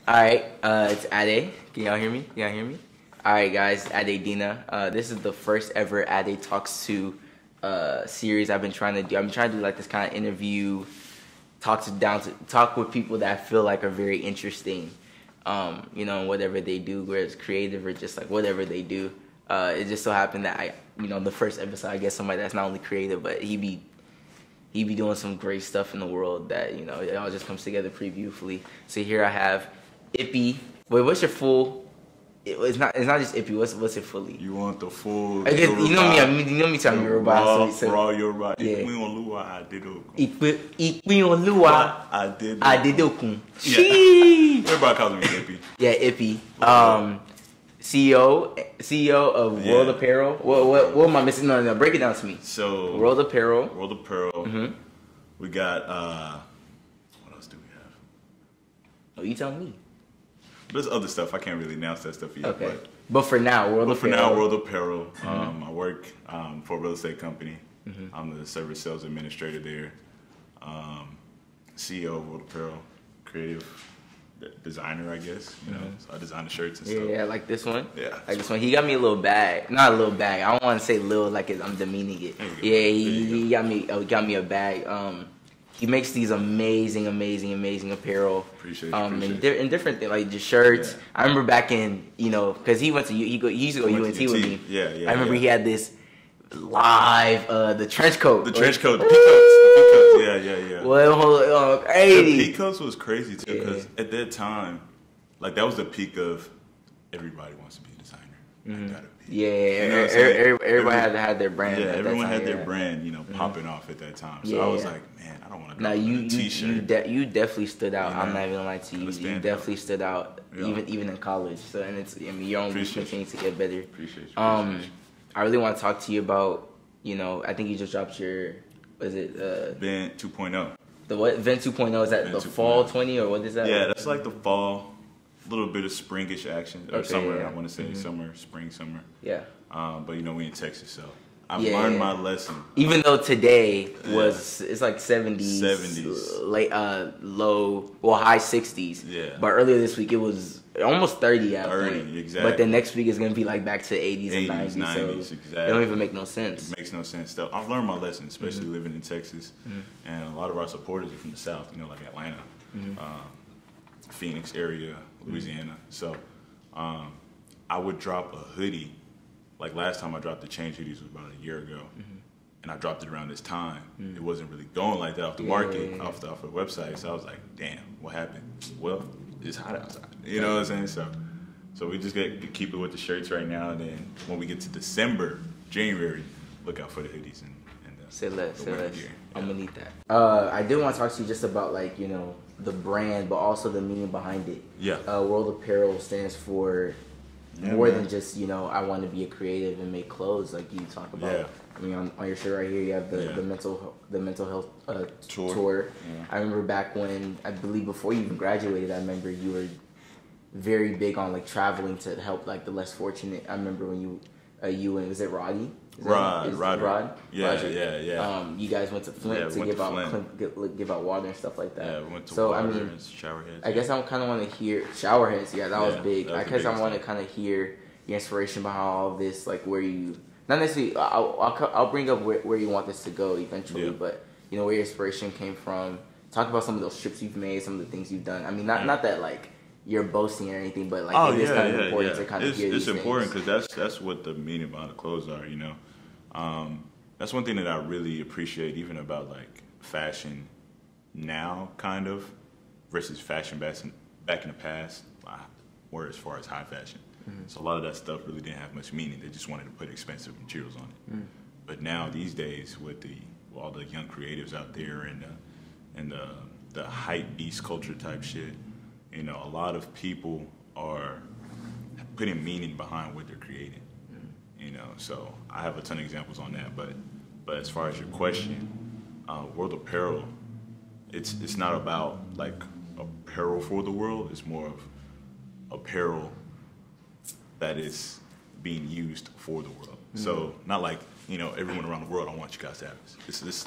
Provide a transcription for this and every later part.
All right, it's Ade. Can y'all hear me? Can y'all hear me? All right, guys, Ade Dina. This is the first ever Ade Talks To series I've been trying to do. I'm trying to do like this kind of interview, talk with people that I feel like are very interesting. Whatever they do, whether it's creative or just like whatever they do. It just so happened that the first episode, I guess somebody that's not only creative, but he be doing some great stuff in the world that it all just comes together pretty beautifully. So here I have Ipi. Wait, what's your full? It's not just Ipi. What's it fully? You want the full? I guess, you know me. Talking Yoruba. Raw Yoruba. Yeah. Ipi Adedokun. Ipi Adedokun. Everybody calls me Ipi. Yeah, Ipi. CEO of World Apparel. What am I missing? No, break it down to me. So World Apparel. Mm-hmm. We got what else do we have? Oh, you tell me. There's other stuff. I can't really announce that stuff yet. Okay. But for now, World Apparel. Mm-hmm. I work for a real estate company. Mm-hmm. I'm the service sales administrator there. CEO of World Apparel, creative designer, I guess. So I design the shirts and stuff. Yeah, like this one. Yeah, like this one. He got me a little bag. Not a little bag. I don't want to say little like I'm demeaning it. Yeah, he got me a bag. He makes these amazing apparel. Appreciate and different things like just shirts. Yeah. I remember back in because he used to go UNT with me. Yeah. I remember he had this live the trench coat. The peacoats. Yeah. Well, crazy. The peacoats was crazy too because at that time, like that was the peak of everybody wants to be a designer. Mm-hmm. Everybody had their brand. Yeah, everyone had their brand, popping off at that time. So I was like, man, I don't want to go with a t-shirt. You definitely stood out. I'm not even gonna lie to you. You definitely stood out, even in college. So you're only continuing to get better. Appreciate you. I really want to talk to you about, I think you just dropped your, Vent 2.0. The what? Vent 2.0, is that the fall 20 or what is that? Yeah, that's like the fall, little bit of springish action, or summer, I want to say summer. Yeah. But we in Texas, so I learned my lesson. Even though today it's like 70s, late, low, high 60s. Yeah. But earlier this week it was almost 30 at 30, point. exactly. But the next week is gonna be like back to 80s and 90s. So exactly. It don't even make no sense. It makes no sense. Though I've learned my lesson, especially living in Texas, and a lot of our supporters are from the South. Like Atlanta, Phoenix area, Louisiana. So I would drop a hoodie. Like last time I dropped the Change hoodies was about a year ago, and I dropped it around this time. It wasn't really going like that off the market, off the website. So I was like, damn, what happened? Well, it's hot outside. You know what I'm saying? So we just get to keep it with the shirts right now, and then when we get to January, look out for the hoodies and say less. I'm gonna need that. I did want to talk to you just about the brand, but also the meaning behind it. Yeah. World Apparel stands for more than just I want to be a creative and make clothes like you talk about. Yeah. I mean, on your shirt right here, you have the mental health tour. Yeah. I remember back when, I believe before you even graduated, I remember you were very big on traveling to help the less fortunate. I remember when you and was it Roddy? Rod? Yeah. You guys went to Flint to give out water and stuff like that. Yeah, we went to so water I mean, and shower heads. I guess I kind of want to hear shower heads. Yeah, that was big. I guess I want to kind of hear your inspiration behind all of this, where you not necessarily. I'll bring up where you want this to go eventually, but where your inspiration came from. Talk about some of those trips you've made, some of the things you've done. I mean, not that you're boasting or anything, but it is kind of important to kind of hear these things. It's important because that's what the meaning behind the clothes are. That's one thing that I really appreciate, even about fashion now, kind of, versus fashion back in the past, or as far as high fashion. So a lot of that stuff really didn't have much meaning. They just wanted to put expensive materials on it. But now these days, with all the young creatives out there and the hype beast culture type shit, a lot of people are putting meaning behind what they're creating. So I have a ton of examples on that. But as far as your question, World Apparel, it's not about apparel for the world. It's more of apparel that is being used for the world. So not everyone around the world, I want you guys to have this. It's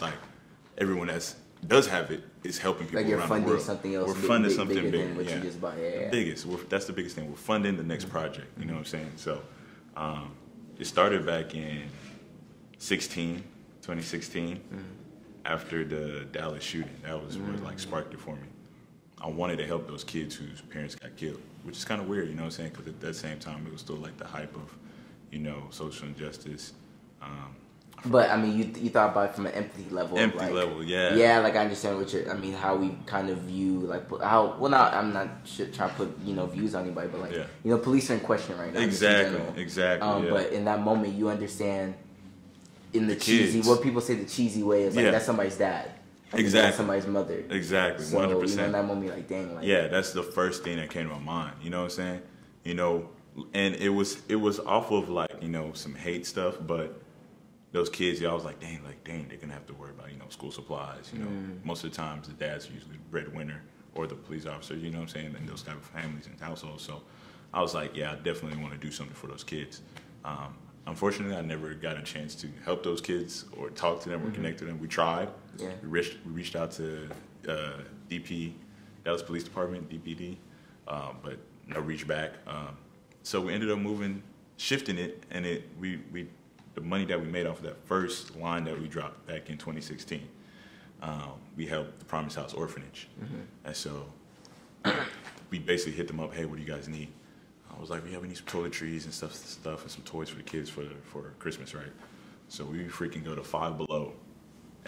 everyone that's does have it is helping people like you're around funding the world. something else. We're funding something bigger big. than what you just bought. Yeah. That's the biggest thing. We're funding the next project. You know what I'm saying? So it started back in 2016, after the Dallas shooting. That was what like sparked it for me. I wanted to help those kids whose parents got killed, which is kind of weird, you know what I'm saying? Because at that same time, it was still like the hype of, you know, social injustice. But I mean, you thought about it from an empathy level. Empathy level, yeah. Yeah, like I understand what you're. I mean, how we kind of view like how. Well, not I'm not trying to put views on anybody, but like police are in question right now. Exactly. But in that moment, you understand in the cheesy kids. what people say the cheesy way is like that's somebody's dad. Like, Exactly. That's somebody's mother. Exactly. 100%. So in that moment, you're like dang. Like, yeah, that's the first thing that came to my mind. You know what I'm saying? You know, and it was off of like some hate stuff, but those kids, I was like, dang, they're gonna have to worry about school supplies. Most of the times the dad's usually the breadwinner or the police officer. You know what I'm saying? And those type of families and households. So I was like, yeah, I definitely want to do something for those kids. Unfortunately, I never got a chance to help those kids or talk to them or connect to them. We tried. Yeah. We reached out to DP, Dallas Police Department, DPD, but no reach back. So we ended up shifting it, and the money that we made off of that first line that we dropped back in 2016, we helped the Promise House Orphanage. And so we basically hit them up, hey, what do you guys need? I was like, we need some toiletries and stuff and some toys for the kids for Christmas, right? So we freaking go to Five Below.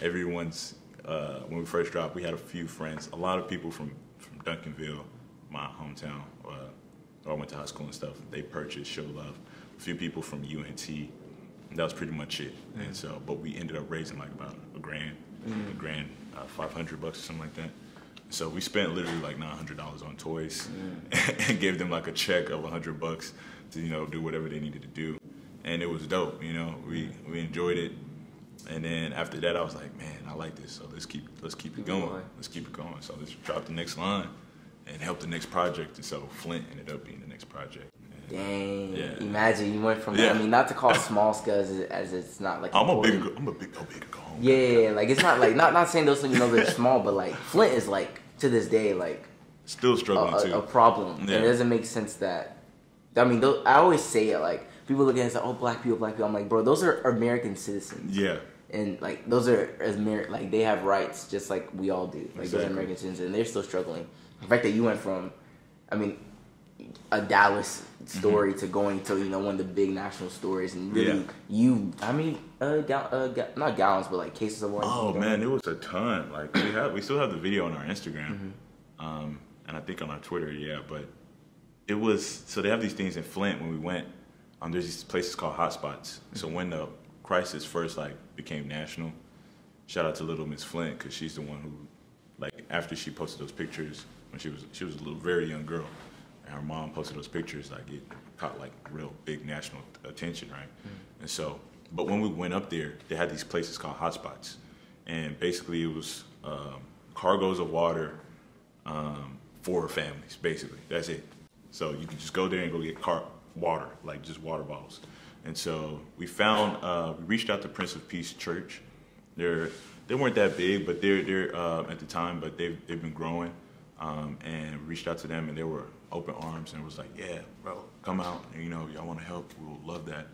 Everyone's, when we first dropped, we had a few friends, a lot of people from Duncanville, my hometown, where I went to high school and stuff. They purchased, showed love. A few people from UNT. That was pretty much it. And so, but we ended up raising like about $1,000, $500 or something like that. So we spent literally like $900 on toys and gave them like a check of $100 to do whatever they needed to do, and it was dope. We enjoyed it, and then after that I was like, man, I like this, so let's keep it going. Let's keep it going. So let's drop the next line and help the next project, and so Flint ended up being the next project. Dang! Yeah. Imagine you went from I mean, not to call it small scale as it's not like I'm a big go home. Yeah, like it's not like not saying those they're small, but like Flint is like to this day like still struggling too. A problem. Yeah. And it doesn't make sense that I mean I always say it like people look at it and say, oh, black people. I'm like, bro, those are American citizens. Yeah. And like those are like they have rights just like we all do. Like those are American citizens, and they're still struggling. The fact that you went from, I mean, a Dallas story to going to one of the big national stories, and really not gallons, but like cases of water. Oh man, it was a ton. Like we still have the video on our Instagram, and I think on our Twitter, but it was, so they have these things in Flint when we went. There's these places called hotspots. So when the crisis first became national, shout out to Little Miss Flint, because she's the one who, after she posted those pictures when she was a very young girl. Her mom posted those pictures, it caught real big national attention, right? And so, but when we went up there, they had these places called hotspots, and basically it was cargoes of water for families, basically. That's it. So you can just go there and go get water, just water bottles. And so we reached out to Prince of Peace Church. They weren't that big, but they're at the time, but they've been growing. And reached out to them, and they were open arms, and it was like, yeah, bro, come out, and y'all want to help, we'll love that.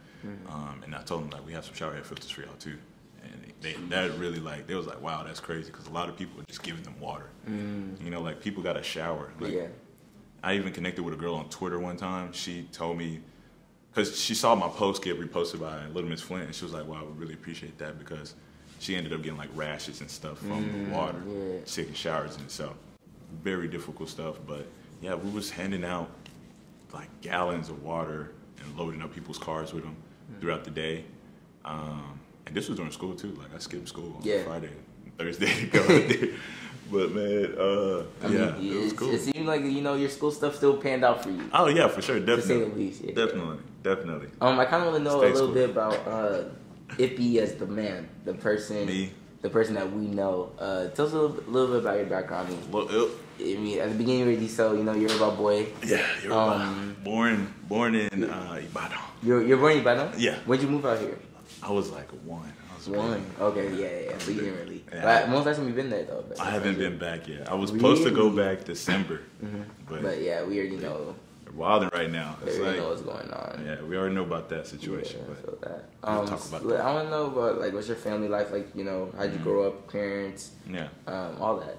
And I told them we have some shower head filters for y'all too, and that really they was like, wow, that's crazy, because a lot of people are just giving them water. People got a shower. I even connected with a girl on Twitter one time. She told me, because she saw my post get reposted by Little Miss Flint, and she was like, wow, I would really appreciate that, because she ended up getting rashes and stuff from the water, taking showers and stuff. Very difficult stuff, but yeah, we was handing out gallons of water and loading up people's cars with them throughout the day. And this was during school too. I skipped school on Friday and Thursday to go out there. But man, I mean, it was cool. It seemed like your school stuff still panned out for you. Oh yeah, for sure, definitely. To say the least, Definitely. I kind of want to know a little bit about Ipi as the man, the person. Me. The person that we know. Tell us a little bit about your background. I mean, at the beginning, you said, you're a boy. Yeah, born in Ibadan. You're born in Ibadan? Yeah. When'd you move out here? I was 1. I was One. Okay, yeah. So you didn't really. Yeah. But when was the last time you've been there though? I haven't been back yet. I was supposed to go back December, But yeah, we already know. we're wilding right now. We It's already like, know what's going on. yeah, we already know about that situation. Yeah, I but feel that. we'll talk about that. I want to know about like what's your family life like? You know, how'd you grow up, parents, Yeah, all that,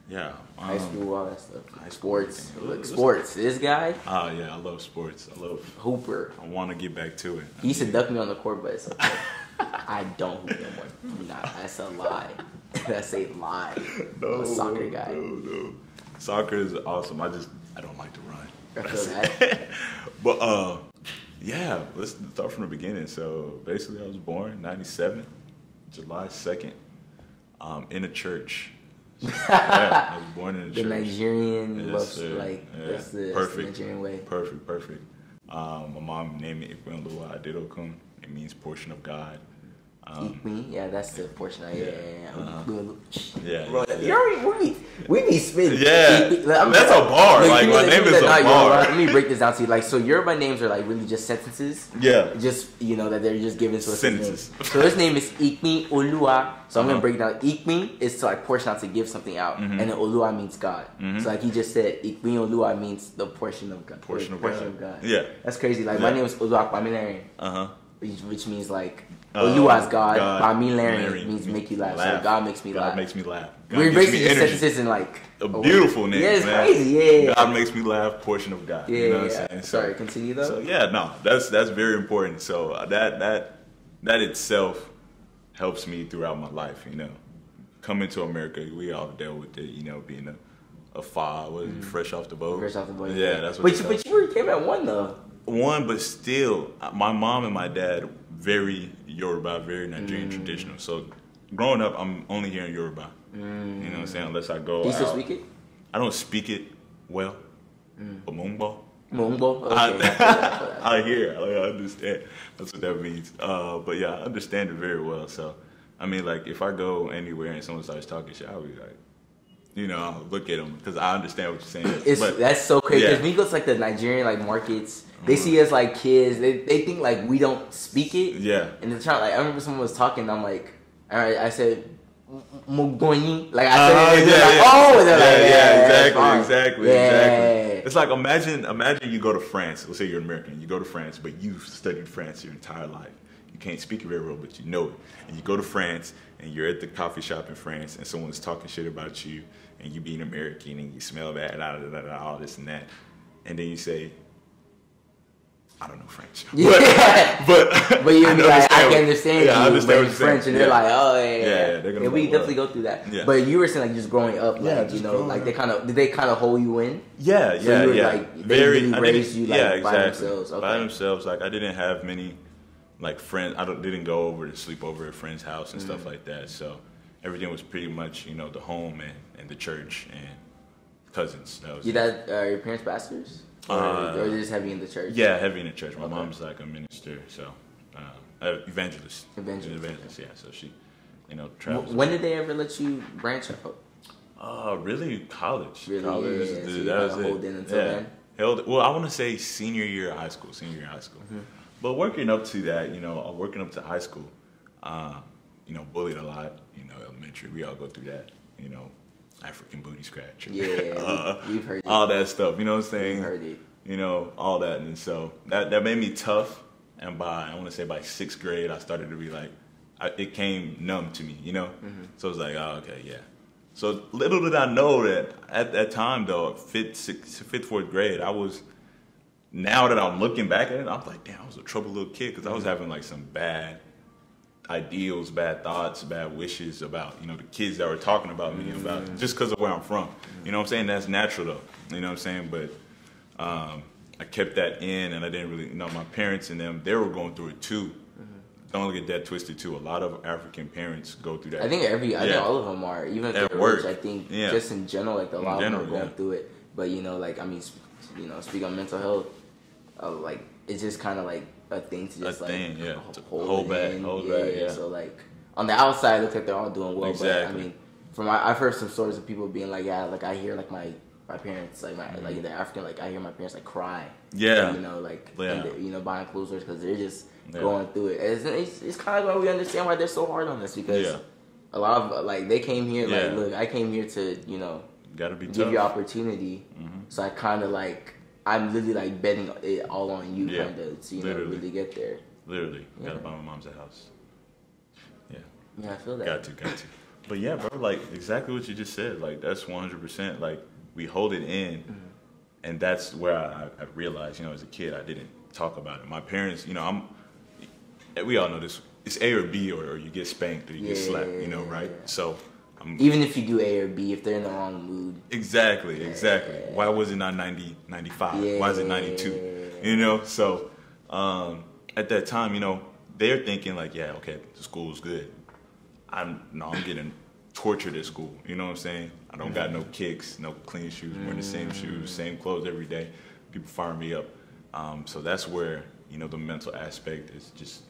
yeah. high school, all that stuff. high school, Sports, everything. look, sports. This guy, Oh yeah, I love sports. hooper. I want to get back to it. He used to duck me on the court, but it's okay. I don't hoop no more. Nah, that's a lie. That's a lie. I'm a soccer guy. No. Soccer is awesome. I don't like to run. I feel that. But yeah, let's start from the beginning. So basically, I was born '97, July 2nd, in a church. So, yeah, I was born in a The church. Nigerian, Yes, love, sir. like Yeah. that's the Perfect. Nigerian way. Perfect. My mom named me Ipi Adedokun. It means portion of God. Eat me, yeah, that's the portion. Yeah. Bro, you already, we be spitting. Yeah. That's a bar. Like, my name is a bar. Let me break this down to you. Like, so Yoruba names are like really just sentences. Yeah. Just, you know, that they're just given to us. Sentences. So his name is Ikmi Olua. So I'm going to break it down. Ikmi is to like portion out to give something out. And then Olua means God. So like he just said, Ikmi Olua means the portion of God. Portion of God. God. Yeah. That's crazy. Like my name is Olua Pamilari. Uh-huh. Which means like Oluwa is God. Pamilari Larry means make you laugh. So God makes me laugh. God makes me laugh. God We're gives basically me just energy. sentences in like A beautiful name, Yeah, it's man. crazy. Yeah. God makes me laugh. Portion of God. Yeah, You know what yeah. I'm saying? Sorry, continue though. So yeah, no, that's very important. So that itself helps me throughout my life. You know, coming to America, we all dealt with it. You know, being a fresh off the boat. Fresh off the boat. Yeah, that's what. But you already came at one though. One, but still, my mom and my dad very Yoruba, very Nigerian traditional. So growing up, I'm only hearing Yoruba. You know what I'm saying? Unless I go Do you still out. speak it? I don't speak it well. But Mumbo. Mumbo. Okay. I hear, I understand. That's what that means. But yeah, I understand it very well. So, I mean, like, if I go anywhere and someone starts talking shit, I'll be like, you know, I'll look at them because I understand what you're saying. That's so crazy. Yeah. Because when you go to like the Nigerian like markets, they see us like kids. They think like we don't speak it. Yeah. And they're trying. Like I remember someone was talking. I'm like, all right. I said, Mugoni. Like I said, and they're like, oh, and they're like, exactly. It's like imagine you go to France. Let's say you're an American. You go to France, but you've studied France your entire life. You can't speak it very well, but you know it. And you go to France, and you're at the coffee shop in France, and someone's talking shit about you, and you being American, and you smell bad, all this and that, and then you say, I don't know French. Yeah. But you'd be like, I can understand you. I understand but in French, and they're like, oh yeah. They're gonna And we like, definitely go through that. Yeah. But you were saying like just growing up, Yeah, like just you know, growing like up. did they kind of hold you in? Yeah, So you were, yeah. like, they really raised you, like, by themselves. Okay. By themselves. Like I didn't have many like friends. Didn't go over to sleep over at a friend's house and stuff like that. So everything was pretty much, you know, the home and the church and cousins. That was Your parents pastors? Or they just have you in the church? Yeah, heavy in the church. My mom's like a minister, so evangelist. Evangelist. Yeah. So she, you know, travels. When did they ever let you branch out? Really, college. Really? College. Yeah, so Dude, you that was kinda it. hold in until then? Well, I want to say senior year of high school. But working up to that, you know, working up to high school, you know, bullied a lot. You know, elementary, we all go through that. You know, African booty scratch. Yeah, we've heard it. All that stuff. You know what I'm saying? We've heard it. You know, all that, and so that made me tough. And I want to say by 6th grade, I started to be like, it came numb to me. You know, so I was like, oh, okay, yeah. So little did I know that at that time, though, 4th grade, I was. Now that I'm looking back at it, I'm like, damn, I was a troubled little kid because I was having like some bad ideals, bad thoughts, bad wishes about, you know, the kids that were talking about me, about just because of where I'm from. You know what I'm saying? That's natural though. You know what I'm saying? But I kept that in, and I didn't really, you know, my parents and them, they were going through it too. Don't get that twisted too. A lot of African parents go through that. I think all of them are, even if At they're work. rich. I think just in general, like a lot of them are going yeah. through it. But you know, like I mean, you know, speak on mental health, like it's just kind of like a thing to just hold back. So like on the outside, it looks like they're all doing well. Exactly. But I mean, I've heard some stories of people being like, yeah, like I hear like my my parents, like like they're African, like I hear my parents like cry. Yeah. You know, like Yeah. you know, buying clothes because they're just going through it. It's kind of why we understand why they're so hard on us, because a lot of like they came here like, look, I came here to, you know, gotta be give tough. you opportunity. So I kind of like, I'm literally like betting it all on you, kind of, to, you know, really get there. Literally, gotta buy my mom's a house. Yeah. Yeah, I feel that. Got to. But yeah, bro, like exactly what you just said. Like that's 100%. Like we hold it in, and that's where I realized, you know, as a kid, I didn't talk about it. My parents, you know, we all know this. It's A or B, or you get spanked or you get slapped. You know, right? So. Even if you do A or B, if they're in the wrong mood. Exactly. Why was it not 90, 95? Why is it 92? You know, so at that time, you know, they're thinking like, yeah, okay, the school's good. I'm getting tortured at school. You know what I'm saying? I don't got no kicks, no clean shoes, wearing the same shoes, same clothes every day. People fire me up. So that's where, you know, the mental aspect has just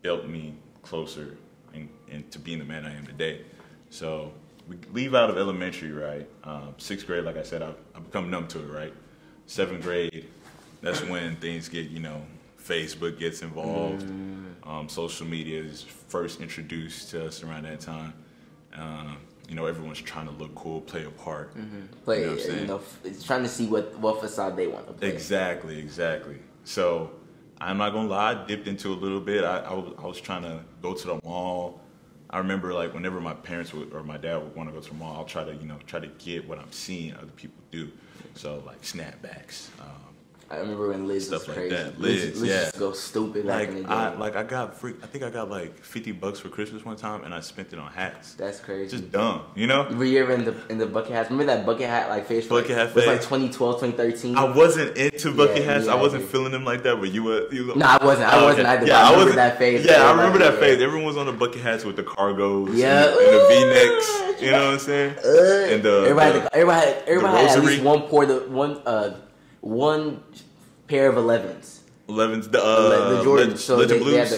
built me closer and to being the man I am today. So we leave out of elementary, right? 6th grade, like I said, I've become numb to it, right? 7th grade, that's when things get, you know, Facebook gets involved. Social media is first introduced to us around that time. You know, everyone's trying to look cool, play a part. Play, you know what I'm saying? You know, it's trying to see what facade they want to play. Exactly. So I'm not gonna lie, I dipped into a little bit. I was trying to go to the mall. I remember like whenever my parents or my dad would want to go to the mall, I'll try to get what I'm seeing other people do. So like snapbacks. I remember when Liz was stuff crazy. like that. Liz used to go stupid back in the day. I think I got like $50 for Christmas one time, and I spent it on hats. That's crazy. Just dumb, you know. Were you ever in the bucket hats? Remember that bucket hat like phase? Bucket hat phase. It was like 2012, 2013. I wasn't into bucket hats. I wasn't feeling them like that. But you were. No, I wasn't. I wasn't either. Yeah, I remember that phase. Yeah, I remember that phase. Everyone was on the bucket hats with the cargos. Yeah, and the V-necks. You know what I'm saying? And everybody had at least one pair of 11s. 11s, the Jordans. Legend Blues.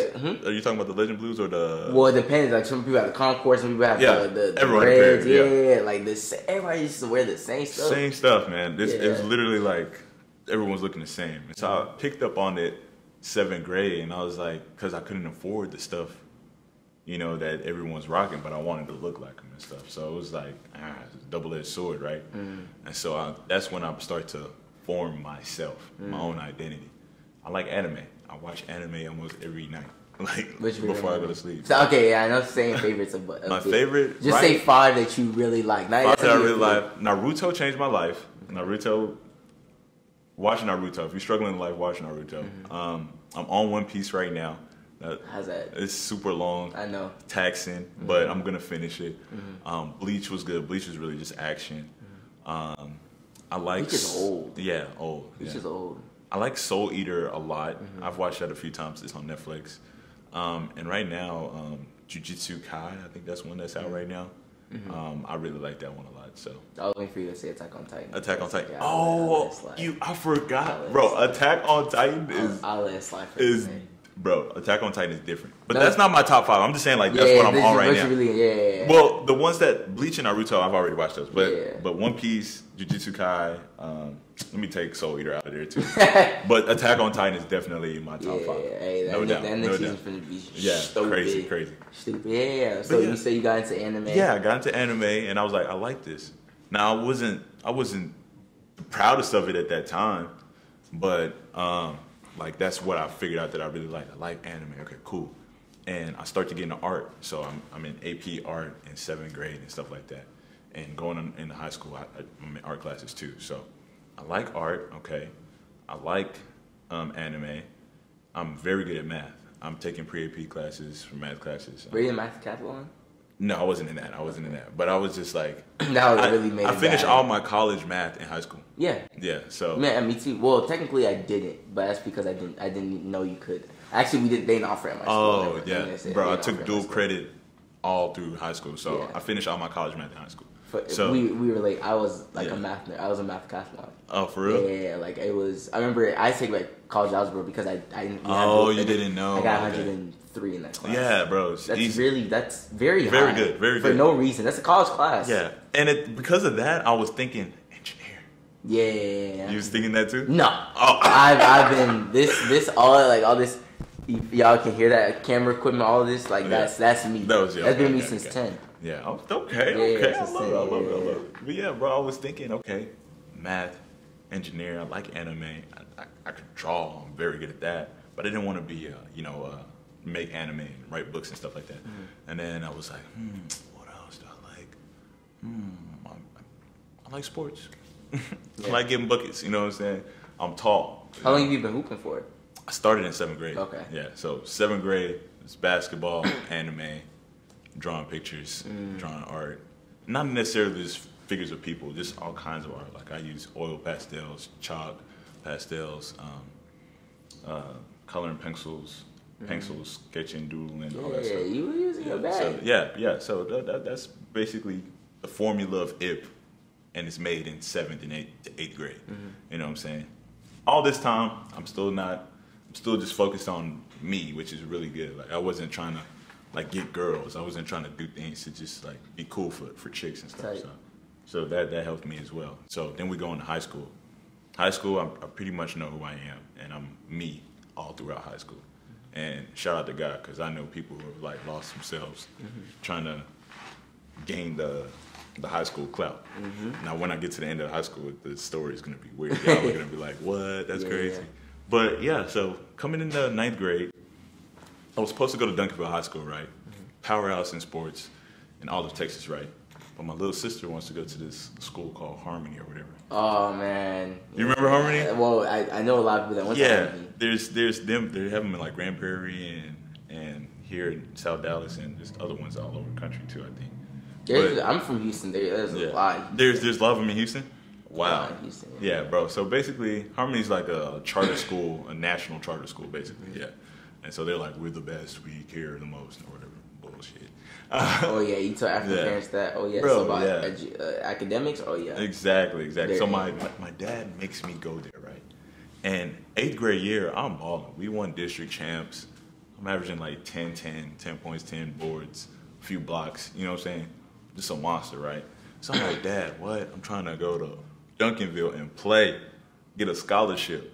Are you talking about the Legend Blues or the? Well, it depends. Like some people have the Concourse, some people have the Reds. Yeah, like this. Everybody used to wear the same stuff. Same stuff, man. It was literally like everyone's looking the same. And so I picked up on it 7th grade, and I was like, because I couldn't afford the stuff, you know, that everyone's rocking, but I wanted to look like them and stuff. So it was like it's a double-edged sword, right? And so that's when I started to form myself, my own identity. I like anime. I watch anime almost every night, like before I go to sleep. So, okay, yeah, I know saying favorites of my favorite. Just say 5 that you really like. 5 that I really like. Naruto changed my life. Watching Naruto. If you're struggling in life, watch Naruto. I'm on One Piece right now. How's that? It's super long. I know. Taxing, but I'm gonna finish it. Bleach was good. Bleach was really just action. I like. Bleach is old. Yeah, old. Bleach is old. I like Soul Eater a lot. I've watched that a few times. It's on Netflix. And right now, Jujutsu Kai, I think that's one that's out right now. I really like that one a lot. So I was waiting for you to say Attack on Titan. Attack on Titan. Yeah, I forgot, bro. Attack on Titan is bro. Attack on Titan is different, but that's not my top 5. I'm just saying like that's what I'm on right now. Really, Well, the ones that Bleach and Naruto, I've already watched those, but One Piece, Jujutsu Kai. Let me take Soul Eater out of there too. But Attack on Titan is definitely my top 5. No doubt. That next season's gonna be crazy. Stupid. Yeah. So you say you got into anime? Yeah, I got into anime, and I was like, I like this. Now I wasn't the proudest of it at that time, but like that's what I figured out that I really like. I like anime. Okay, cool. And I start to get into art, so I'm in AP art in 7th grade and stuff like that. And going into high school, I'm in art classes too. So I like art, okay. I like anime. I'm very good at math. I'm taking pre-AP classes for math classes. Were you in math decathlon? No, I wasn't in that. But I was just like, I finished all my college math in high school. Yeah. Yeah. So. Man, me too. Well, technically I didn't, but that's because I didn't know you could. Actually, they didn't offer it at my school. Oh yeah, bro. I took dual credit all through high school, so I finished all my college math in high school. So we were like, I was like a math nerd. I was a math decathlon. Oh, for real? Yeah, like it was. I remember I take like college algebra because I didn't. You didn't know? I got 103 in that class. Yeah, bro. That's very high. Very good. For no reason. That's a college class. Yeah, and because of that, I was thinking engineering. Yeah. You was thinking that too? No. Oh. I've been all this. Y'all can hear that camera equipment, all this. Like that's me. That's been me since 10. Yeah. Okay. I love it. But yeah, bro, I was thinking, okay, math, engineer. I like anime. I could draw. I'm very good at that. But I didn't want to be, make anime and write books and stuff like that. And then I was like, what else do I like? I like sports. I like getting buckets. You know what I'm saying? I'm tall. How long have you been hooping for? I started in 7th grade. Okay. Yeah. So 7th grade, it's basketball, anime, drawing pictures, drawing art. Not necessarily just figures of people, just all kinds of art. Like I use oil pastels, chalk pastels, coloring pencils, sketching, doodling, all that stuff. You were using your bag. So that's basically the formula of Ip, and it's made in 7th and 8th grade. You know what I'm saying? All this time, I'm still just focused on me, which is really good. Like I wasn't trying to like get girls. I wasn't trying to do things to just like be cool for chicks and stuff. Right. So that helped me as well. So then we go into high school. High school, I pretty much know who I am, and I'm me all throughout high school. And shout out to God, because I know people who have like lost themselves trying to gain the high school clout. Now, when I get to the end of high school, the story is gonna be weird. Y'all are gonna be like, "What? That's crazy." Yeah. But yeah, so coming into 9th grade, I was supposed to go to Duncanville High School, right? Powerhouse in sports in all of Texas, right? But my little sister wants to go to this school called Harmony or whatever. Oh man, you remember Harmony? Well, I know a lot of people that went to Harmony. There's them. They have them in like Grand Prairie and here in South Dallas, and there's other ones all over the country too, I think. I'm from Houston. There's a lot. There's a lot of them in Houston. Wow. Houston, yeah, bro. So basically, Harmony's like a charter school, a national charter school, basically. Yeah. And so they're like, we're the best, we care the most, or whatever bullshit. You tell African parents that. Bro, so about academics. Exactly. So my dad makes me go there, right? And 8th grade year, I'm balling. We won district champs. I'm averaging like 10 points, 10 boards, a few blocks. You know what I'm saying? Just a monster, right? So I'm like, Dad, what? I'm trying to go to Duncanville and play, get a scholarship.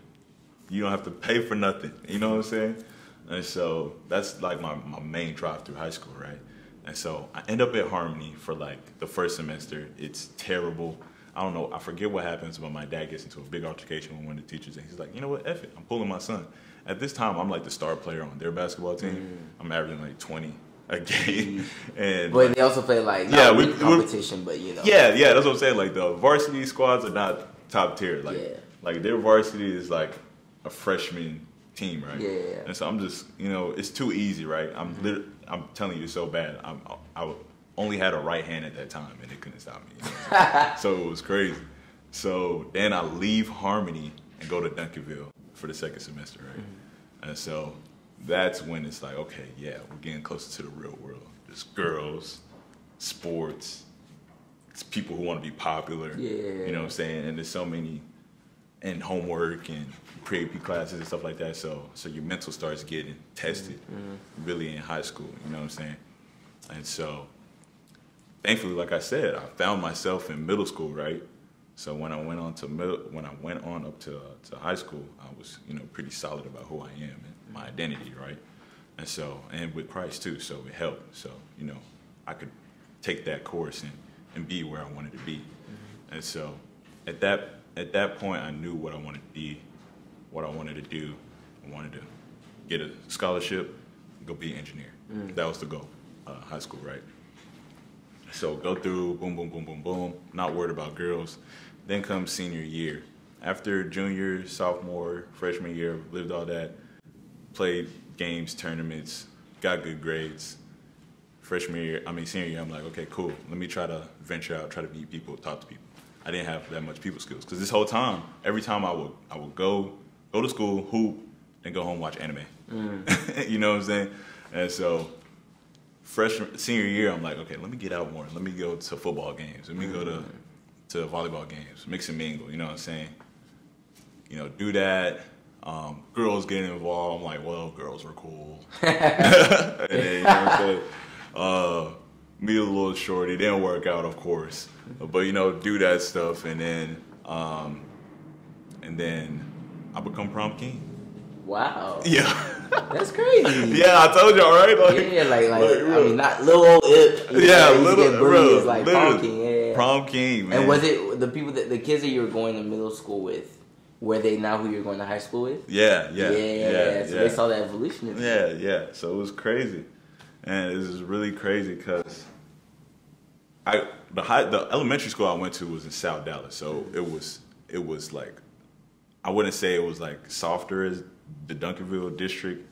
You don't have to pay for nothing. You know what I'm saying? And so that's like my main drive through high school, right? And so I end up at Harmony for like the first semester. It's terrible. I don't know. I forget what happens, but my dad gets into a big altercation with one of the teachers, and he's like, you know what? F it. I'm pulling my son. At this time, I'm like the star player on their basketball team. I'm averaging like 20 a game. But they also play like competition, but you know. Yeah, that's what I'm saying. Like the varsity squads are not top tier. Like their varsity is like a freshman team, right? Yeah. And so I'm just, it's too easy, right? I'm telling you, it's so bad. I only had a right hand at that time, and it couldn't stop me. So it was crazy. So then I leave Harmony and go to Duncanville for the second semester, right? And so that's when it's like, okay, yeah, we're getting closer to the real world. There's girls, sports, it's people who want to be popular. You know what I'm saying? And there's so many, and homework and pre-AP classes and stuff like that. So your mental starts getting tested really in high school. You know what I'm saying? And so thankfully, like I said, I found myself in middle school, right? So when I went on up to high school, I was pretty solid about who I am and my identity, right? And so, and with Christ too, so it helped. So I could take that course and be where I wanted to be. And so at that point, I knew what I wanted to be, what I wanted to do. I wanted to get a scholarship, go be an engineer. That was the goal, high school, right? So go through, boom, boom, boom, boom, boom. Not worried about girls. Then comes senior year. After junior, sophomore, freshman year, lived all that. Played games, tournaments, got good grades. Senior year, I'm like, okay, cool. Let me try to venture out, try to meet people, talk to people. I didn't have that much people skills because this whole time, every time I would go to school, hoop, then go home, watch anime. You know what I'm saying? And so senior year, I'm like, okay, let me get out more. Let me go to football games. Let me go to volleyball games, mix and mingle. You know what I'm saying? Do that. Girls getting involved. I'm like, well, girls are cool. And then, what I'm saying? Meet a little shorty. Didn't work out, of course. But, do that stuff. And then And then I become prom king. Wow. Yeah. That's crazy. Yeah, I told y'all, right? Like, yeah, like I mean, not little old Ip. Yeah, little bro, like prom king. Yeah. Prom king, man. And was it the kids that you were going to middle school with? Were they now who you were going to high school with? Yeah. So they saw the evolution. Yeah. So it was crazy, and it was really crazy because the elementary school I went to was in South Dallas, so it was like, I wouldn't say it was like softer as the Duncanville district,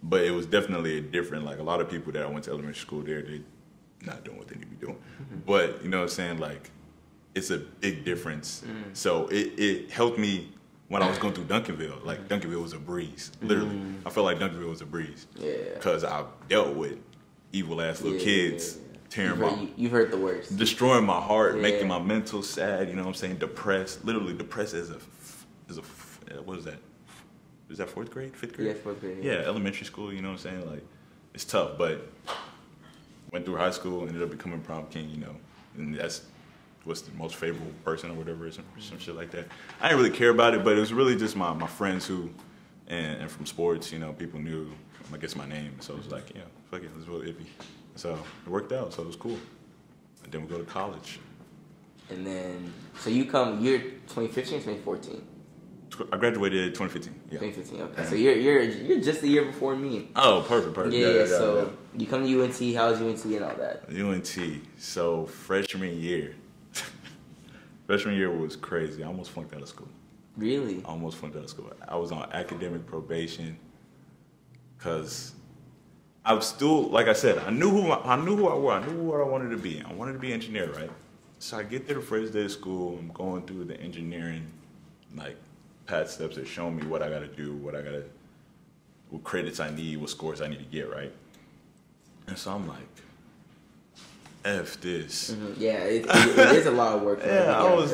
but it was definitely a different, like a lot of people that I went to elementary school there, they not doing what they need to be doing. But you know what I'm saying, like it's a big difference. So it helped me when I was going through Duncanville. Like Duncanville was a breeze, literally. I felt like Duncanville was a breeze. Yeah. Because I dealt with evil ass little kids. You've heard the worst. Destroying my heart, making my mental sad, you know what I'm saying, depressed, literally depressed as a what is that? Is that 4th grade, 5th grade? Yeah, 4th grade. Yeah, elementary school, you know what I'm saying? Like, it's tough, but went through high school, ended up becoming prom king, you know, and that's what's the most favorable person or whatever, some shit like that. I didn't really care about it, but it was really just my friends who, and from sports, you know, people knew, I guess, my name, so it was like, yeah, fuck it, let's go to Ipi. So it worked out, so it was cool. And then we go to college. And then, so you're 2015 or 2014? I graduated 2015. Yeah. 2015. Okay. So you're just a year before me. Oh, perfect. Yeah. So you come to UNT. How's UNT and all that? UNT. So freshman year was crazy. I almost flunked out of school. Really? I almost flunked out of school. I was on academic probation because I was still, like I said, I knew who I was. I knew what I wanted to be. I wanted to be an engineer, right? So I get there the first day of school. I'm going through the engineering, like, path steps that show me what I got to do, what credits I need, what scores I need to get, right? And so I'm like, F this. Yeah, it is a lot of work. Yeah, I was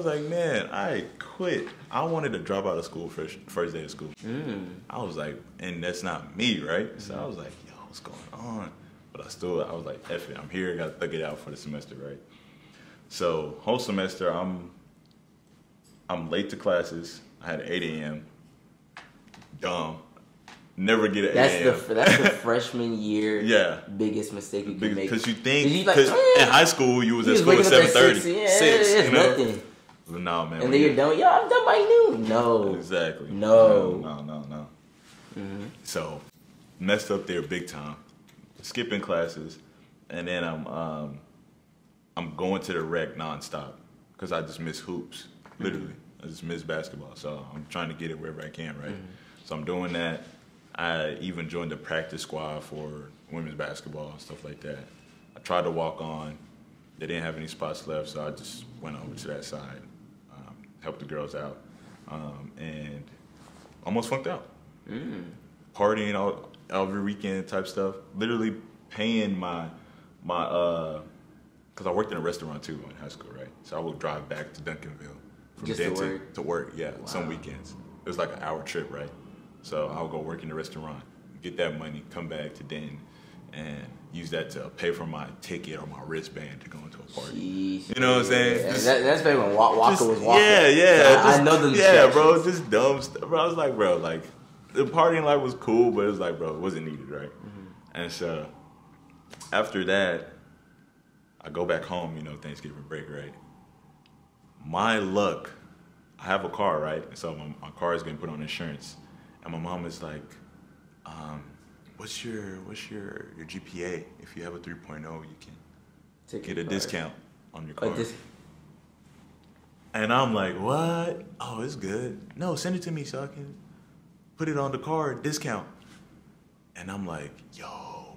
like, man, I quit. I wanted to drop out of school first day of school. I was like, and that's not me, right? So I was like, yo, what's going on? But I was like, F it, I'm here, got to thug it out for the semester, right? So whole semester, I'm late to classes. I had an 8 a.m. Dumb. Never get an 8 a.m. That's the freshman year biggest mistake you can make. Because you think, because in high school you was at school at 7:30. 6, you know? Nothing. But no, man. And then you're done. Yo, I'm done by noon. No. Exactly. No. So, messed up there big time. Skipping classes. And then I'm going to the rec nonstop. Because I just miss hoops. Literally. I just miss basketball. So I'm trying to get it wherever I can, right? So I'm doing that. I even joined the practice squad for women's basketball and stuff like that. I tried to walk on. They didn't have any spots left, so I just went over to that side, helped the girls out, and almost flunked out. Partying all every weekend type stuff. Literally paying my because I worked in a restaurant too in high school, right? So I would drive back to Duncanville from Denton to work. Yeah, some weekends. It was like an hour trip, right? So I would go work in the restaurant, get that money, come back to Denton, and use that to pay for my ticket or my wristband to go into a party. Jeez, you know what I'm saying? Yeah. That's back when Walker was walking. Yeah. So I know them. Yeah, bro, just dumb stuff. Bro, I was like, bro, like, the partying life was cool, but it was like, bro, it wasn't needed, right? And so after that, I go back home, you know, Thanksgiving break, right? My luck, I have a car, right? And so my car is getting put on insurance. And my mom is like, what's your GPA? If you have a 3.0, you can get a discount on your car. And I'm like, what? Oh, it's good. No, send it to me so I can put it on the car, discount. And I'm like, yo,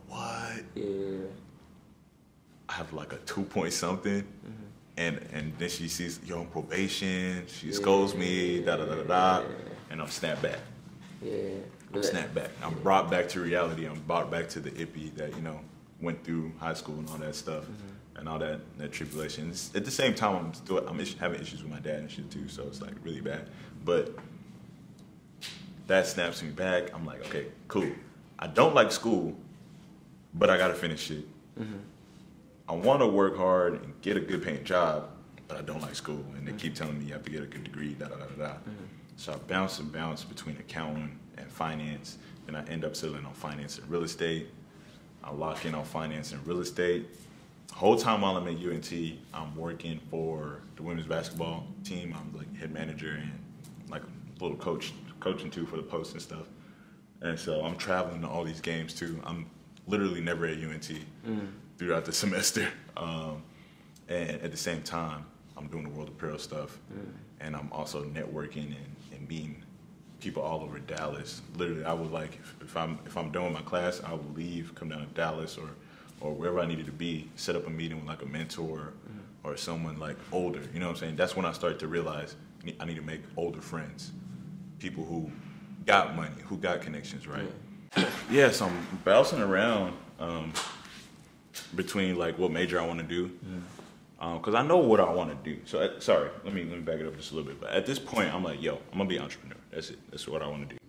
what? Yeah. I have like a 2 point something. And then she sees, yo, on probation. She scolds me, and I'm snapped back. I'm snapped back. I'm brought back to reality. I'm brought back to the Ipi that, you know, went through high school and all that stuff and all that tribulation. At the same time, I'm having issues with my dad and shit too, so it's like really bad. But that snaps me back. I'm like, okay, cool. I don't like school, but I gotta finish it. I want to work hard and get a good paying job, but I don't like school, and they keep telling me you have to get a good degree, da da da da. So I bounce and bounce between accounting and finance, and I end up settling on finance and real estate. I lock in on finance and real estate. The whole time while I'm at UNT, I'm working for the women's basketball team. I'm like head manager and like a little coaching too for the post and stuff. And so I'm traveling to all these games too. I'm literally never at UNT throughout the semester. And at the same time, I'm doing the World Apparel stuff, and I'm also networking and meeting people all over Dallas. Literally, I would like if I'm done with my class, I would leave, come down to Dallas or wherever I needed to be, set up a meeting with like a mentor or someone like older. You know what I'm saying? That's when I started to realize I need to make older friends, people who got money, who got connections, right? Yeah, so I'm bouncing around between like what major I want to do. Because I know what I want to do. So, sorry, let me back it up just a little bit. But at this point, I'm like, yo, I'm going to be an entrepreneur. That's it. That's what I want to do.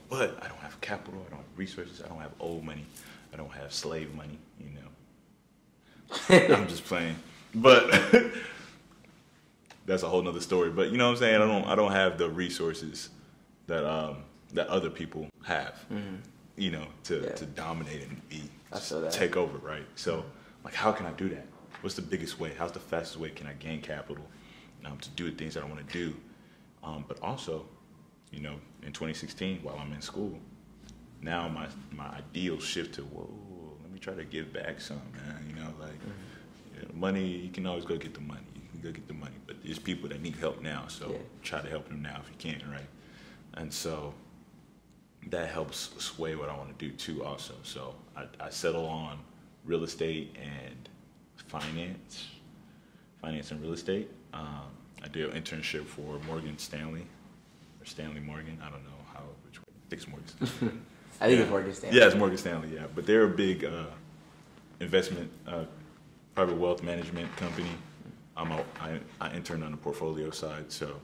But I don't have capital. I don't have resources. I don't have old money. I don't have slave money, you know. I'm just playing. But that's a whole nother story. But you know what I'm saying? I don't have the resources that other people have, you know, to dominate and take over, right? So, like, how can I do that? What's the biggest way? How's the fastest way can I gain capital to do the things that I want to do? But also, you know, in 2016, while I'm in school, now my ideals shift to, whoa, let me try to give back some, man. You know, like money, you can always go get the money. You can go get the money, but there's people that need help now, so try to help them now if you can, right? And so that helps sway what I want to do too also. So I settle on real estate and finance and real estate. I did an internship for Morgan Stanley, or Stanley Morgan. I don't know which way. I think it's Morgan Stanley. I think it's Morgan Stanley. Yeah, it's Morgan Stanley, yeah. But they're a big investment, private wealth management company. I interned on the portfolio side. So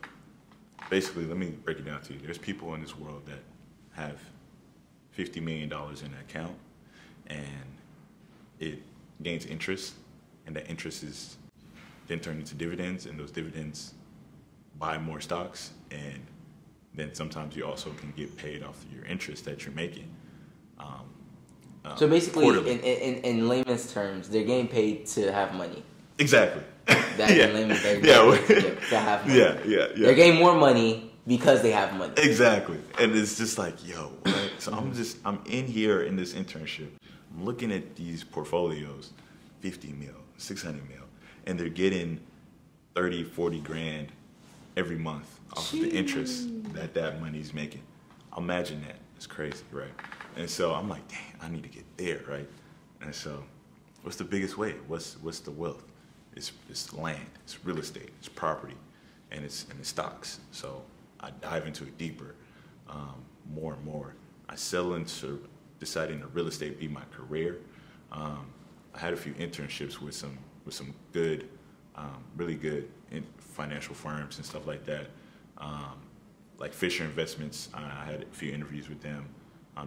basically, let me break it down to you. There's people in this world that have $50 million in an account, and it gains interest, and that interest is then turned into dividends, and those dividends buy more stocks, and then sometimes you also can get paid off your interest that you're making. So basically, quarterly. in layman's terms, they're getting paid to have money. Exactly. That in layman's terms, to have money. Yeah. They're getting more money because they have money. Exactly. And it's just like, yo, right? So I'm in here in this internship. I'm looking at these portfolios, 50 mil, 600 mil, and they're getting 30, 40 grand every month off of the interest that money's making. Imagine that. It's crazy, right? And so I'm like, dang, I need to get there, right? And so what's the biggest way? What's the wealth? It's land, it's real estate, it's property, and it's stocks. So I dive into it deeper, more and more. I settle into deciding that real estate be my career. I had a few internships with some good, really good financial firms and stuff like that. Like Fisher Investments, I had a few interviews with them.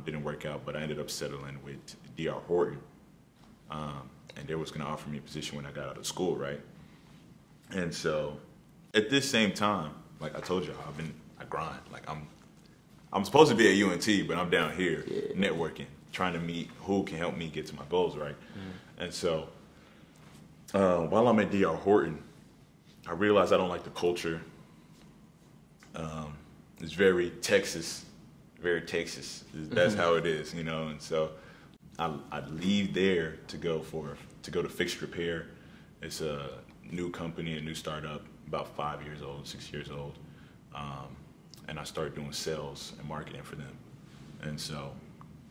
Didn't work out, but I ended up settling with D.R. Horton. And they was gonna offer me a position when I got out of school, right? And so at this same time, like I told you, I grind. Like I'm supposed to be at UNT, but I'm down here networking, trying to meet who can help me get to my goals, right? And so while I'm at D.R. Horton, I realized I don't like the culture. It's very Texas. That's how it is, you know. And so I leave there to go to Fixed Repair. It's a new company, a new startup, about 5 years old, 6 years old. And I started doing sales and marketing for them. And so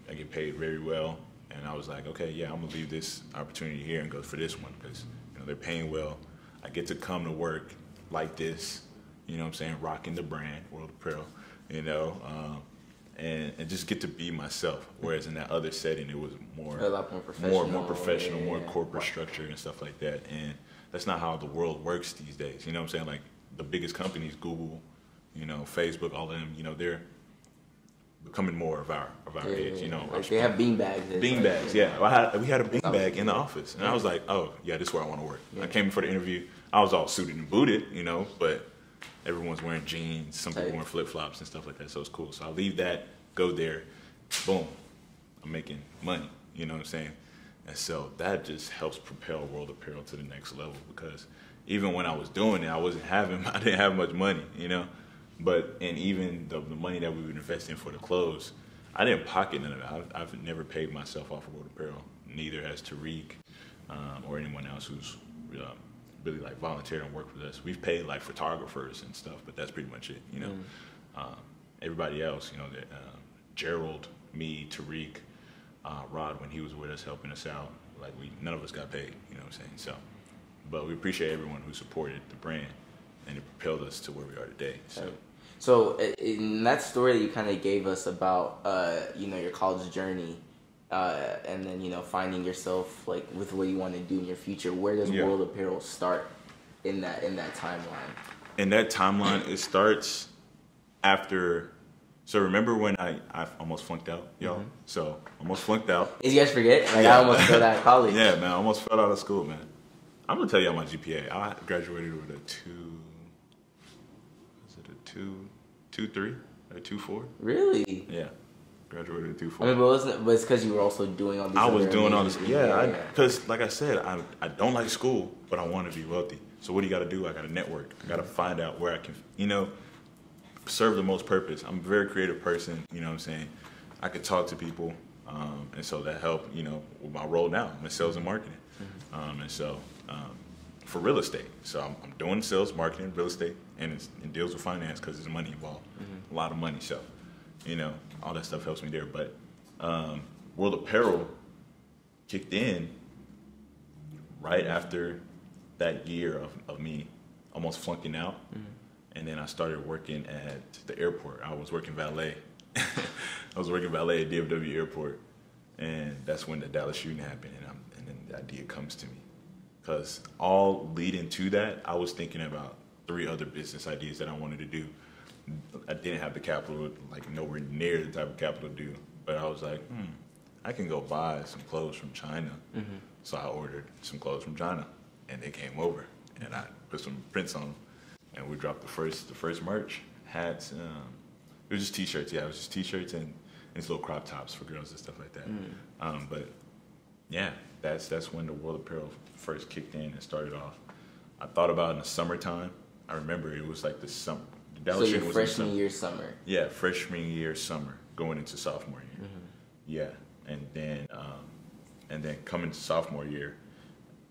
I get paid very well. And I was like, okay, yeah, I'm gonna leave this opportunity here and go for this one because they're paying well. I get to come to work like this, you know what I'm saying, rocking the brand, World Apparel, and just get to be myself. Whereas in that other setting, it was a lot more professional, more professional, more corporate structure and stuff like that. And that's not how the world works these days. You know what I'm saying? Like the biggest companies, Google, Facebook, all of them, becoming more of our age, you know. Like they have bean bags. Bean bags, yeah. We had a bean bag in the office, and I was like, oh yeah, this is where I want to work. I came in for the interview. I was all suited and booted, you know, but everyone's wearing jeans, some people wearing flip flops and stuff like that. So it's cool. So I leave that, go there, boom, I'm making money. You know what I'm saying? And so that just helps propel World Apparel to the next level, because even when I was doing it, I didn't have much money, you know. And even the money that we would invest in for the clothes, I didn't pocket none of it. I've never paid myself off of World Apparel. Neither has Tariq or anyone else who's really like volunteered and worked with us. We've paid like photographers and stuff, but that's pretty much it, you know. Everybody else, you know, Gerald, me, Tariq, Rod, when he was with us helping us out, like none of us got paid, you know what I'm saying? So, but we appreciate everyone who supported the brand, and it propelled us to where we are today. So in that story that you kind of gave us about, you know, your college journey, and then, you know, finding yourself like with what you want to do in your future, where does World Apparel start in that timeline? In that timeline, it starts after. So remember when I almost flunked out, y'all? So almost flunked out. Did you guys forget? Like I almost failed out of college. Yeah, man, I almost fell out of school, man. I'm gonna tell y'all my GPA. I graduated with a 2.3 or 2.4? Really? Yeah, graduated with 2.4. I mean, but it's because you were also doing all this. I was doing all this. Yeah, because like I said, I don't like school, but I want to be wealthy. So what do you got to do? I got to network. I got to find out where I can, you know, serve the most purpose. I'm a very creative person, you know what I'm saying? I could talk to people, and so that helped, you know, with my role now. I'm in sales and marketing. And so for real estate. So I'm doing sales, marketing, real estate, and it deals with finance because there's money involved, a lot of money. So, you know, all that stuff helps me there. But World Apparel kicked in right after that year of me almost flunking out. And then I started working at the airport. I was working valet. I was working valet at DFW Airport. And that's when the Dallas shooting happened. And then the idea comes to me. Because all leading to that, I was thinking about 3 other business ideas that I wanted to do. I didn't have the capital, like nowhere near the type of capital to do. But I was like, I can go buy some clothes from China. So I ordered some clothes from China. And they came over. And I put some prints on them. And we dropped the first merch, hats. It was just T-shirts. Yeah, it was just T-shirts and these little crop tops for girls and stuff like that. But yeah, that's when the World Apparel first kicked in and started off. I thought about it in the summertime. I remember it was like the summer. So your freshman year summer. Yeah, freshman year summer, going into sophomore year. Yeah, and then coming to sophomore year,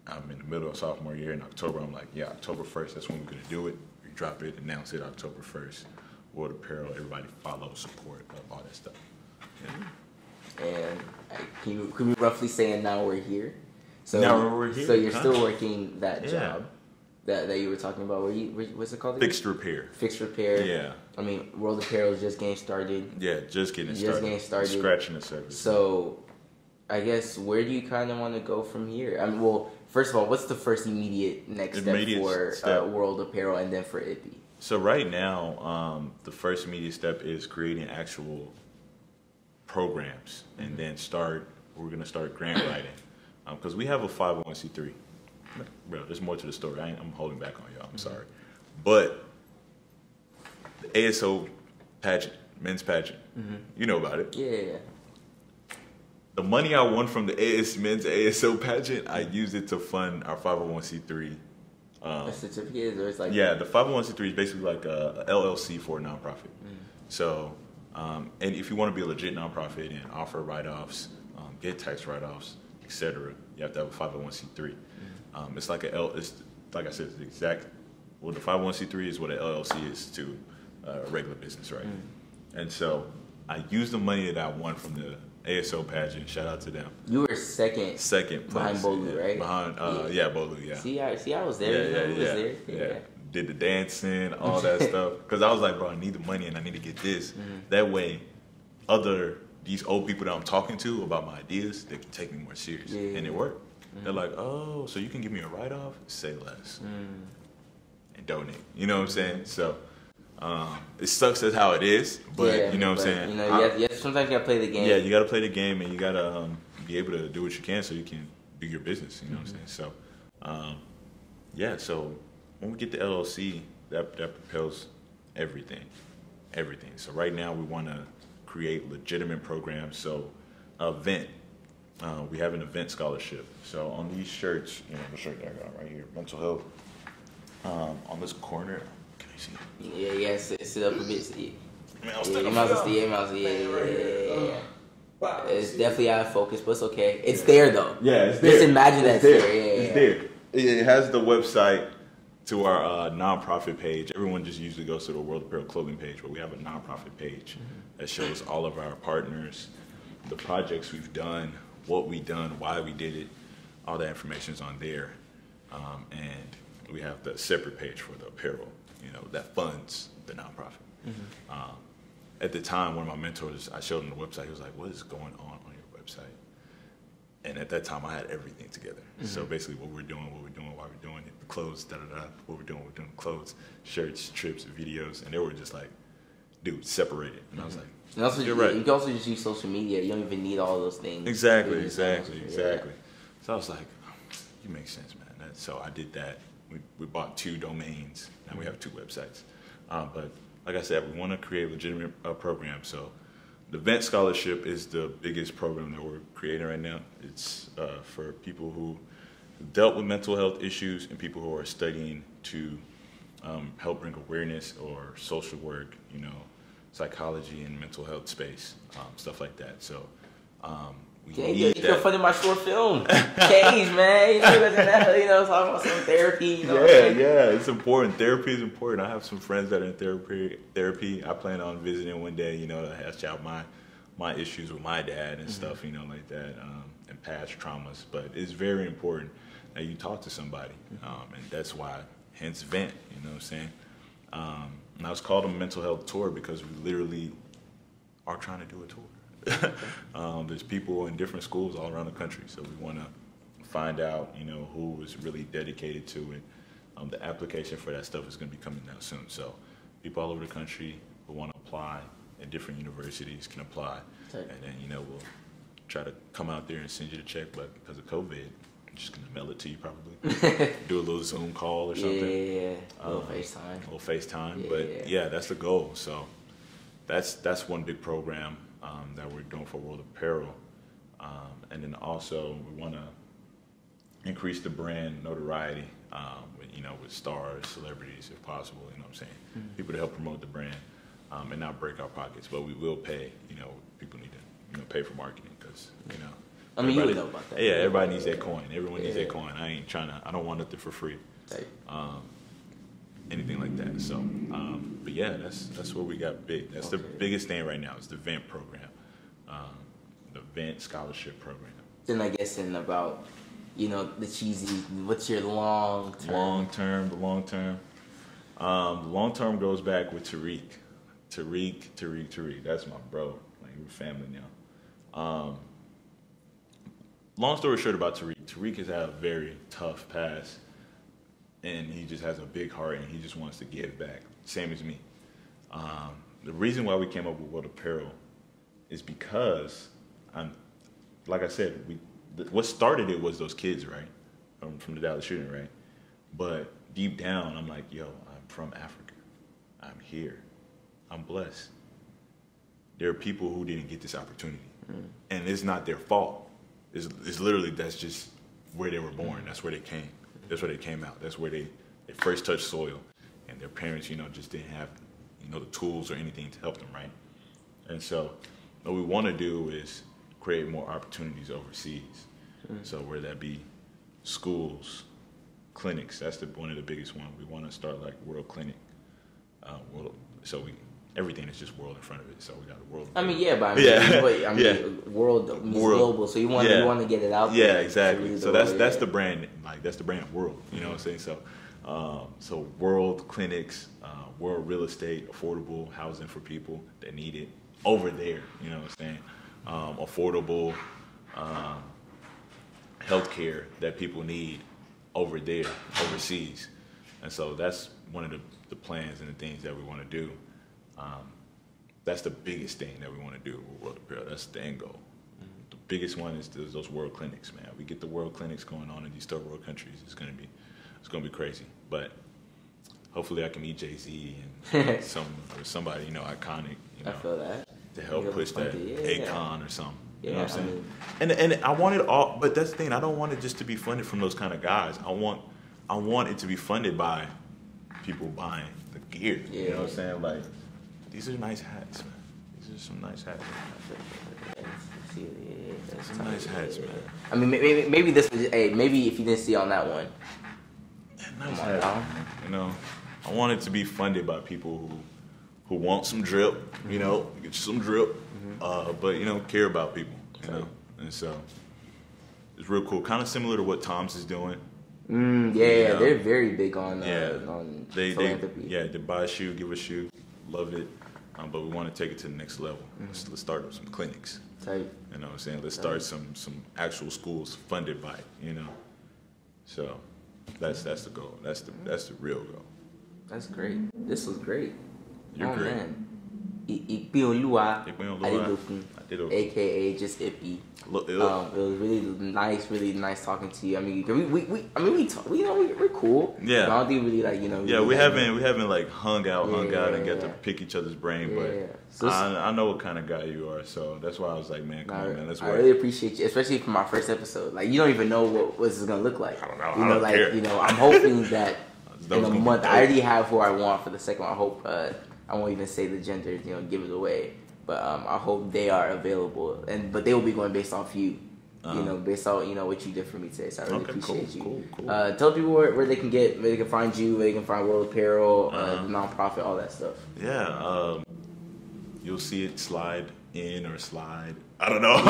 I'm in the middle of sophomore year in October. I'm like, yeah, October 1st, that's when we're gonna do it. We drop it, announce it October 1st. World Apparel, everybody follow, support, all that stuff. Yeah. And can we roughly say, and now we're here? So now we're here. So you're still working that job that you were talking about. What's it called? Fixed repair. Fixed repair. Yeah. I mean, World Apparel is just getting started. Yeah, just getting started. Scratching the surface. So, I guess, where do you kind of want to go from here? I mean, well, first of all, what's the first immediate step for World Apparel and then for Ipi? So right now, the first immediate step is creating actual programs, and then we're going to start grant writing. Because we have a 501c3. Bro, there's more to the story. I'm holding back on y'all. I'm sorry. But the ASO pageant, men's pageant, you know about it. Yeah. The money I won from the men's ASO pageant, I used it to fund our 501c3. A certificate, or it's like... Yeah, the 501c3 is basically like a LLC for a nonprofit. So, and if you want to be a legit nonprofit and offer write-offs, get tax write-offs, etc., you have to have a 501c3. It's like it's like I said, it's the exact. Well, the 501c3 is what an LLC is to a regular business, right? And so I used the money that I won from the ASO pageant. Shout out to them. You were second behind Bolu, right? Behind, Bolu, yeah. See, I was there. Yeah. Did the dancing, all that stuff. Because I was like, bro, I need the money and I need to get this. That way, these old people that I'm talking to about my ideas, they can take me more serious. And it worked. They're like, oh, so you can give me a write-off? Say less. And donate. You know what I'm saying? So It sucks as how it is, but Yeah, you know what I'm but, saying? You know, sometimes you gotta play the game. Yeah, you gotta play the game, and you gotta be able to do what you can so you can do your business, you know what I'm saying? So, yeah, so when we get the LLC, that propels everything. So right now we want to create legitimate programs. So event, we have an event scholarship. So on these shirts, you know, the shirt that I got right here, mental health, on this corner, can you see? Yeah, sit up a bit. Mouse Yeah. It's definitely out of focus, but it's okay. It's there though. Yeah, it's there. Just imagine that it's there. Yeah, it's there. It has the website to our nonprofit page. Everyone just usually goes to the World Apparel clothing page, but we have a nonprofit page that shows all of our partners, the projects we've done, what we've done, why we did it. All that information is on there. And we have the separate page for the apparel, you know, that funds the nonprofit. At the time, one of my mentors, I showed him the website. He was like, "What is going on your website?" And at that time, I had everything together. So basically, what we're doing, why we're doing it, the clothes, what we're doing, clothes, shirts, trips, videos, and they were just like, "Dude, separate it." And I was like, And also, "You're right." You can also just use social media. You don't even need all those things. Exactly. Yeah. So I was like, "You make sense, man." So I did that. We bought 2 domains. Now we have 2 websites. But like I said, we want to create legitimate programs. So the Event Scholarship is the biggest program that we're creating right now. It's for people who dealt with mental health issues and people who are studying to help bring awareness or social work, you know, psychology and mental health space, stuff like that. So we need you that. can fund my short film. Change, man. You know, talking about some therapy. You know Yeah, it's important. Therapy is important. I have some friends that are in therapy. I plan on visiting one day, you know, to hash out my issues with my dad and stuff, you know, like that, and past traumas. But it's very important that you talk to somebody, and that's why, hence Vent, you know what I'm saying? And I was called a mental health tour because we literally are trying to do a tour. There's people in different schools all around the country, so we want to find out, you know, who is really dedicated to it. The application for that stuff is going to be coming out soon. So people all over the country who want to apply at different universities can apply, and then, you know, we'll try to come out there and send you the check. But because of COVID, I'm just going to mail it to you probably. Do a little Zoom call or something. Yeah. A little FaceTime. But yeah, that's the goal. So that's one big program that we're doing for World Apparel. And then also we want to increase the brand notoriety, with stars, celebrities, if possible, you know what I'm saying? People to help promote the brand and not break our pockets. But we will pay, you know, people need to, pay for marketing because, you know. I mean, you would know about that. Yeah, everybody needs that coin. Everyone needs that coin. I don't want nothing for free. Anything like that. So, but yeah, that's what we got big. That's the biggest thing right now is the Vent program, the Vent scholarship program. Then I guess about, the cheesy, what's your long term? The long term. The long term goes back with Tariq. Tariq. That's my bro. Like, we're family now. Long story short about Tariq. Tariq has had a very tough past, and he just has a big heart, and he just wants to give back, same as me. The reason why we came up with World Apparel is because, like I said, what started it was those kids, right, from the Dallas shooting, right? But deep down, I'm like, yo, I'm from Africa. I'm here. I'm blessed. There are people who didn't get this opportunity, and it's not their fault. It's literally, that's just where they were born. That's where they came. That's where they came out. That's where they first touched soil, and their parents, just didn't have, the tools or anything to help them, right? And so what we want to do is create more opportunities overseas. So whether that be schools, clinics, that's one of the biggest ones. We want to start like World Clinic. Everything is just world in front of it. So we got a world. World means global. So you want to get it out there. Yeah, exactly. So that's the brand. Like, that's the brand World. You know what I'm saying? So World Clinics, World Real Estate, affordable housing for people that need it over there. You know what I'm saying? Affordable healthcare that people need over there, overseas. And so that's one of the the plans and the things that we want to do. That's the biggest thing that we want to do with World Apparel. That's the end goal. The biggest one is those world clinics, man. We get the world clinics going on in these third world countries. It's gonna be crazy. But hopefully I can meet Jay-Z and somebody, iconic, I feel that. to help push that Akon or something. Yeah, You know what I'm saying? And I want it all, but that's the thing. I don't want it just to be funded from those kind of guys. I want it to be funded by people buying the gear. Yeah. You know what I'm saying? Like, these are nice hats, man. These are some nice hats. Some nice hats, man. I mean, maybe this was, maybe if you didn't see on that one. Nice hats. I want it to be funded by people who want some drip, get you some drip, but care about people, and so it's real cool. Kind of similar to what Tom's is doing. They're very big on they philanthropy. they buy a shoe, give a shoe, loved it, but we want to take it to the next level. Let's start with some clinics. Type. You know what I'm saying? Let's start some actual schools funded by it, So that's the goal. That's the real goal. That's great. This was great. You're great. Man. Ipi Adedokun, aka just Ipi. It was really nice talking to you. I mean, we talk. We're cool. Yeah. But I don't think really we haven't like hung out and got to pick each other's brain. But so I know what kind of guy you are, so that's why I was like, man, come on, man, let's work. I really appreciate you, especially for my first episode. Like, you don't even know what this is gonna look like. I don't know. I don't care. I'm hoping that in a month, I already have who I want for the second one. I hope. I won't even say the gender, give it away. But I hope they are available, but they will be going based off you, based on what you did for me today. So I really appreciate you. Cool. Tell people where they can find you, where they can find World Apparel, the nonprofit, all that stuff. Yeah, you'll see it slide in or slide. I don't know,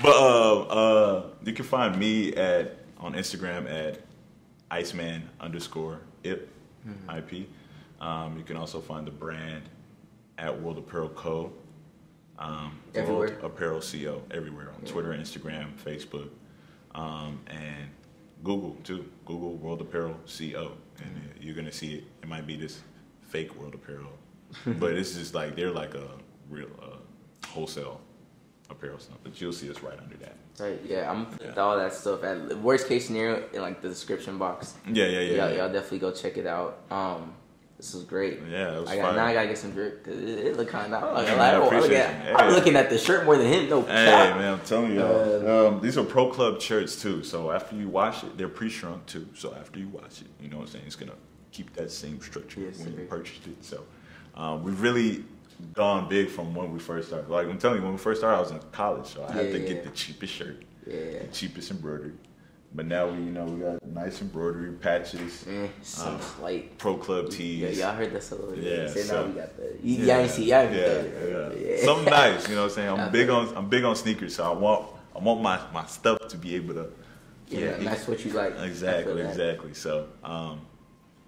but you can find me on Instagram at Iceman_ip, IP. You can also find the brand at World Apparel Co. Everywhere. World Apparel Co. Everywhere on Twitter, Instagram, Facebook, and Google too. Google World Apparel Co. And you're gonna see it. It might be this fake World Apparel, but it's just like they're like a real wholesale apparel stuff. But you'll see us right under that. Right, yeah, I'm gonna put all that stuff at worst case scenario in like the description box. Yeah. Y'all definitely go check it out. This was great. Yeah, it was now I gotta get some drip because it looked kind of. I'm looking at the shirt more than him. No cap. Hey man, I'm telling y'all, these are Pro Club shirts too. So after you wash it, they're pre-shrunk too. So after you wash it, you know what I'm saying, it's gonna keep that same structure when you purchased it. So we've really gone big from when we first started. Like I'm telling you, when we first started, I was in college, so I had to get the cheapest shirt, the cheapest embroidery. But now we got nice embroidery patches, some slight Pro Club tees. Yeah, y'all heard that a little bit. Yeah, so now we got the. Yeah. Something nice, you know what I'm saying? I'm big on sneakers, so I want my stuff to be able to. That's what you like. Exactly. So,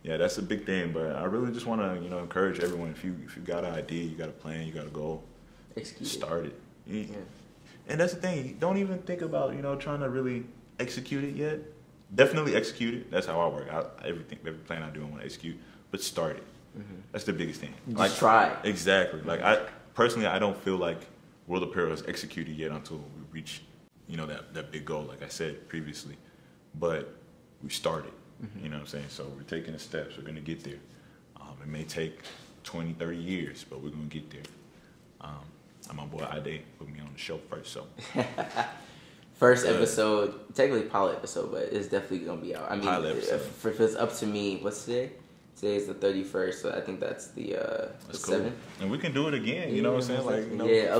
that's a big thing. But I really just want to encourage everyone. If you got an idea, you got a plan, you got a goal, start it. Yeah. And that's the thing. Don't even think about trying to really execute it yet. Definitely execute it. That's how I work. Every plan I do, I want to execute. But start it. That's the biggest thing. Just try. Exactly. Like I personally don't feel like World Apparel is executed yet until we reach, that big goal. Like I said previously, but we started. You know what I'm saying? So we're taking the steps. We're gonna get there. It may take 20, 30 years, but we're gonna get there. And my boy Ade put me on the show first, so. First episode, technically pilot episode, but it's definitely gonna be out. I mean, if it's up to me, what's today? Today is the 31st, so I think that's the 7th. And we can do it again, you know what I'm saying? Like,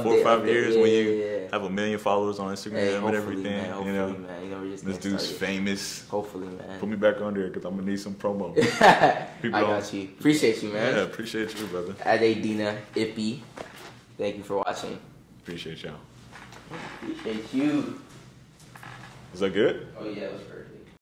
4 or 5 years when you have 1 million followers on Instagram and everything. Man, hopefully, man. This dude's famous. Hopefully, man. Put me back on there because I'm gonna need some promo. I got you. Appreciate you, man. Yeah, appreciate you, brother. Ade, Dina, Ipi. Thank you for watching. Appreciate y'all. Appreciate you. Is that good? Oh yeah, it was perfect.